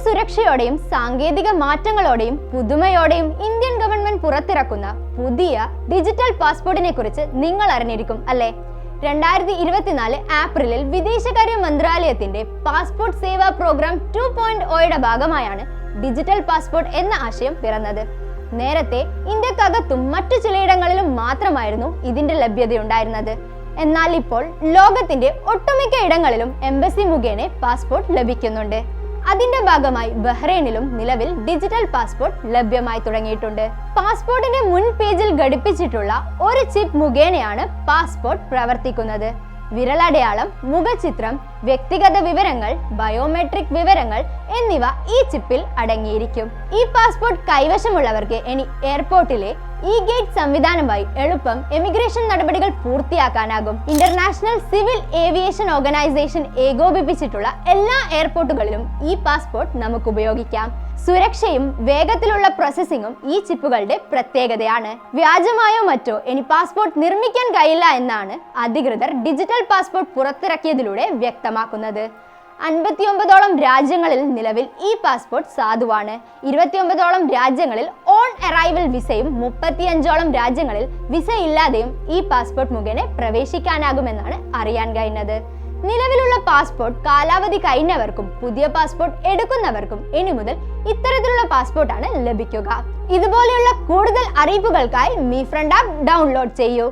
സുരക്ഷയോടെയും സാങ്കേതിക മാറ്റങ്ങളോടെയും പുതുമയോടെയും Indian government പുറത്തിറക്കുന്ന പുതിയ ഡിജിറ്റൽ പാസ്പോർട്ടിനെ കുറിച്ച് നിങ്ങൾ അറിഞ്ഞിരിക്കും അല്ലേ? 2024 ഏപ്രിലിൽ വിദേശകാര്യ മന്ത്രാലയത്തിന്റെ പാസ്പോർട്ട് സേവാ പ്രോഗ്രാം 2.0യുടെ ഭാഗമായാണ് ഡിജിറ്റൽ പാസ്പോർട്ട് എന്ന ആശയം പിറന്നത്. നേരത്തെ ഇന്ത്യക്കകത്തും മറ്റു ചിലയിടങ്ങളിലും മാത്രമായിരുന്നു ഇതിന്റെ ലഭ്യതയുണ്ടായിരുന്നത്. എന്നാൽ ഇപ്പോൾ ലോകത്തിന്റെ ഒട്ടുമിക്ക ഇടങ്ങളിലും എംബസി മുഖേന പാസ്പോർട്ട് ലഭിക്കുന്നുണ്ട്. അതിന്റെ ഭാഗമായി ബഹ്റൈനിലും നിലവിൽ ഡിജിറ്റൽ പാസ്പോർട്ട് ലഭ്യമായി തുടങ്ങിയിട്ടുണ്ട്. പാസ്പോർട്ടിന്റെ മുൻ പേജിൽ ഘടിപ്പിച്ചിട്ടുള്ള ഒരു ചിപ്പ് മുഖേനയാണ് പാസ്പോർട്ട് പ്രവർത്തിക്കുന്നത്. വിരലടയാളം, മുഖചിത്രം, വ്യക്തിഗത വിവരങ്ങൾ, ബയോമെട്രിക് വിവരങ്ങൾ എന്നിവ ഈ ചിപ്പിൽ അടങ്ങിയിരിക്കും. ഈ പാസ്പോർട്ട് കൈവശമുള്ളവർക്ക് ഇനി എയർപോർട്ടിലെ ഗേറ്റ് സംവിധാനമായി എളുപ്പം എമിഗ്രേഷൻ നടപടികൾ പൂർത്തിയാക്കാനാകും. ഇന്റർനാഷണൽ സിവിൽ ഏവിയേഷൻ ഓർഗനൈസേഷൻ ഏകോപിപ്പിച്ചിട്ടുള്ള എല്ലാ എയർപോർട്ടുകളിലും ഈ പാസ്പോർട്ട് നമുക്ക് ഉപയോഗിക്കാം. സുരക്ഷയും വേഗത്തിലുള്ള പ്രോസസ്സിംഗും ഈ ചിപ്പുകളുടെ പ്രത്യേകതയാണ്. വ്യാജമായോ മറ്റോ ഇനി പാസ്പോർട്ട് നിർമ്മിക്കാൻ കഴിയില്ല എന്നാണ് അധികൃതർ ഡിജിറ്റൽ പാസ്പോർട്ട് പുറത്തിറക്കിയതിലൂടെ വ്യക്തമാക്കുന്നത്. 59ഓളം രാജ്യങ്ങളിൽ നിലവിൽ ഈ പാസ്പോർട്ട് സാധുവാണ്. 29ഓളം രാജ്യങ്ങളിൽ ഓൺ അറൈവൽ വിസയും 35ഓളം രാജ്യങ്ങളിൽ വിസ ഇല്ലാതെയും ഈ പാസ്പോർട്ട് മുഖേന പ്രവേശിക്കാനാകുമെന്നാണ് അറിയാൻ കഴിഞ്ഞത്. നിലവിലുള്ള പാസ്പോർട്ട് കാലാവധി കഴിഞ്ഞവർക്കും പുതിയ പാസ്പോർട്ട് എടുക്കുന്നവർക്കും ഇനി മുതൽ ഇത്തരത്തിലുള്ള പാസ്പോർട്ടാണ് ലഭിക്കുക. ഇതുപോലെയുള്ള കൂടുതൽ അറിയിപ്പുകൾക്കായി മീ ഫ്രണ്ട് ആപ്പ് ഡൗൺലോഡ് ചെയ്യൂ.